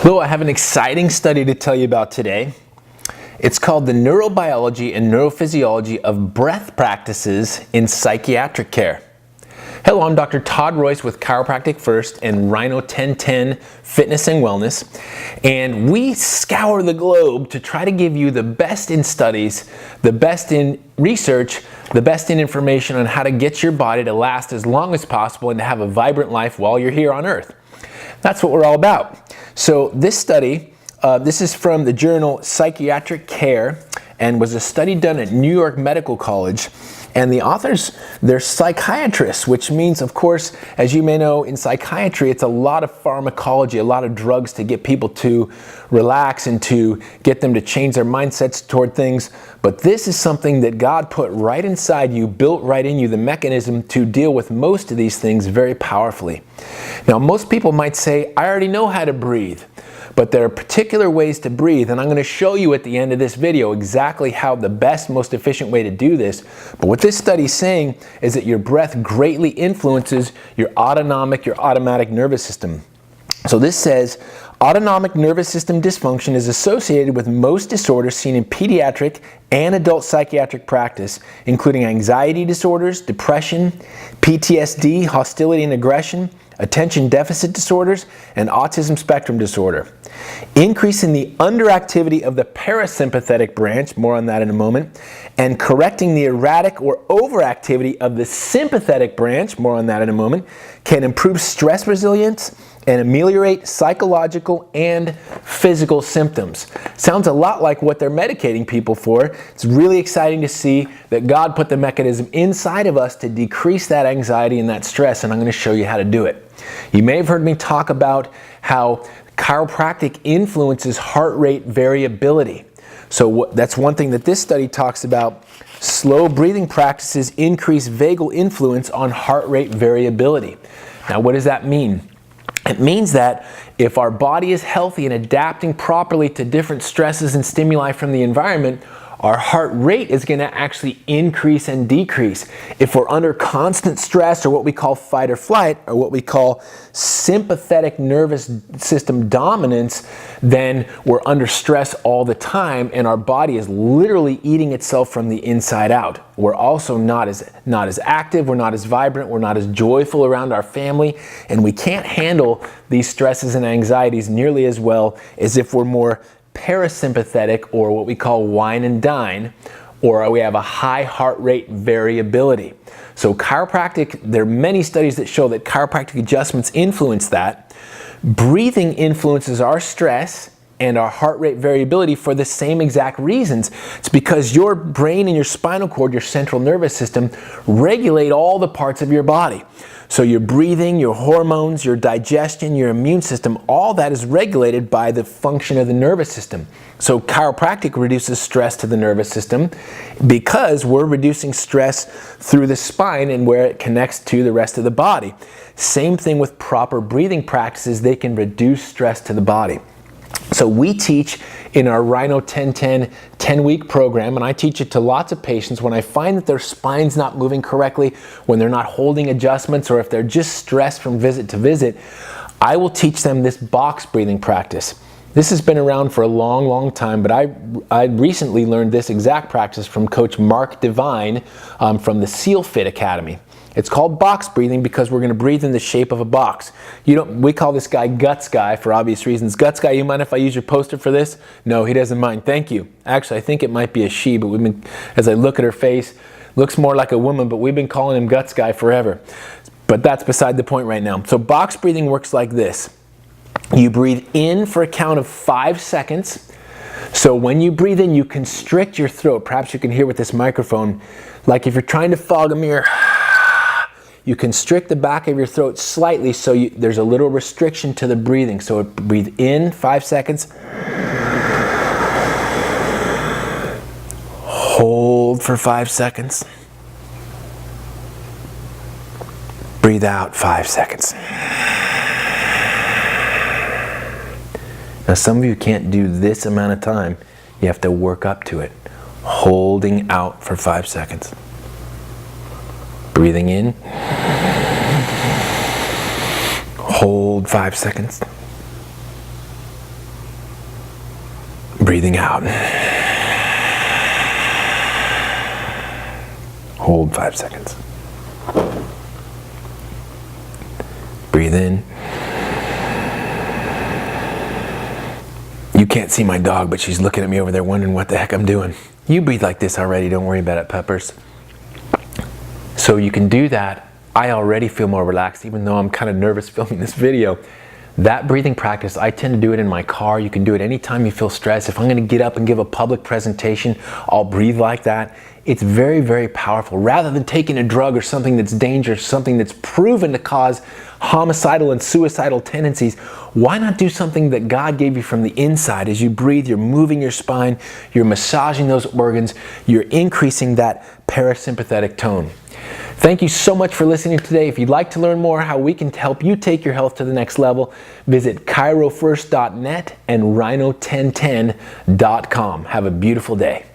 Hello, I have an exciting study to tell you about today. It's called the Neurobiology and Neurophysiology of Breath Practices in Psychiatric Care. Hello, I'm Dr. Todd Royce with Chiropractic First and Rhino 1010 Fitness and Wellness, and we scour the globe to try to give you the best in studies, the best in research, the best in information on how to get your body to last as long as possible and to have a vibrant life while you're here on Earth. That's what we're all about. So this study, this is from the journal Psychiatric Care and was a study done at New York Medical College. And the authors, they're psychiatrists, which means, of course, as you may know, in psychiatry, it's a lot of pharmacology, a lot of drugs to get people to relax and to get them to change their mindsets toward things. But this is something that God put right inside you, built right in you, the mechanism to deal with most of these things very powerfully. Now, most people might say, I already know how to breathe. But there are particular ways to breathe, and I'm going to show you at the end of this video exactly how the best, most efficient way to do this. But what this study is saying is that your breath greatly influences your autonomic, your automatic nervous system. So this says, autonomic nervous system dysfunction is associated with most disorders seen in pediatric and adult psychiatric practice, including anxiety disorders, depression, PTSD, hostility and aggression, attention deficit disorders, and autism spectrum disorder. Increase in the underactivity of the parasympathetic branch, more on that in a moment, and correcting the erratic or overactivity of the sympathetic branch, more on that in a moment, can improve stress resilience and ameliorate psychological and physical symptoms. Sounds a lot like what they're medicating people for. It's really exciting to see that God put the mechanism inside of us to decrease that anxiety and that stress, and I'm going to show you how to do it. You may have heard me talk about how chiropractic influences heart rate variability. So that's one thing that this study talks about. Slow breathing practices increase vagal influence on heart rate variability. Now, what does that mean? It means that if our body is healthy and adapting properly to different stresses and stimuli from the environment, our heart rate is going to actually increase and decrease. If we're under constant stress, or what we call fight or flight, or what we call sympathetic nervous system dominance, then we're under stress all the time and our body is literally eating itself from the inside out. We're also not as active, we're not as vibrant, we're not as joyful around our family, and we can't handle these stresses and anxieties nearly as well as if we're more parasympathetic, or what we call wine and dine, or we have a high heart rate variability. So chiropractic, there are many studies that show that chiropractic adjustments influence that. Breathing influences our stress and our heart rate variability for the same exact reasons. It's because your brain and your spinal cord, your central nervous system, regulate all the parts of your body. So your breathing, your hormones, your digestion, your immune system, all that is regulated by the function of the nervous system. So chiropractic reduces stress to the nervous system because we're reducing stress through the spine and where it connects to the rest of the body. Same thing with proper breathing practices, they can reduce stress to the body. So we teach in our Rhino 1010 10-week program, and I teach it to lots of patients. When I find that their spine's not moving correctly, when they're not holding adjustments, or if they're just stressed from visit to visit, I will teach them this box breathing practice. This has been around for a long, long time, but I recently learned this exact practice from Coach Mark Devine from the Seal Fit Academy. It's called box breathing because we're going to breathe in the shape of a box. We call this guy Guts Guy for obvious reasons. Guts Guy, you mind if I use your poster for this? No, he doesn't mind. Thank you. Actually, I think it might be a she, but as I look at her face, looks more like a woman, but we've been calling him Guts Guy forever. But that's beside the point right now. So box breathing works like this. You breathe in for a count of 5 seconds. So when you breathe in, you constrict your throat. Perhaps you can hear with this microphone, like if you're trying to fog a mirror, you constrict the back of your throat slightly so there's a little restriction to the breathing. So breathe in 5 seconds. Hold for 5 seconds. Breathe out 5 seconds. Now some of you can't do this amount of time. You have to work up to it. Holding out for 5 seconds. Breathing in. Hold 5 seconds. breathing out. Hold 5 seconds. Breathe in. You can't see my dog, but she's looking at me over there wondering what the heck I'm doing. You breathe like this already, don't worry about it, Peppers. So you can do that. I already feel more relaxed, even though I'm kind of nervous filming this video. That breathing practice, I tend to do it in my car. You can do it anytime you feel stressed. If I'm going to get up and give a public presentation, I'll breathe like that. It's very, very powerful. Rather than taking a drug or something that's dangerous, something that's proven to cause homicidal and suicidal tendencies, why not do something that God gave you from the inside? As you breathe, you're moving your spine, you're massaging those organs, you're increasing that parasympathetic tone. Thank you so much for listening today. If you'd like to learn more how we can help you take your health to the next level, visit chirofirst.net and rhino1010.com. Have a beautiful day.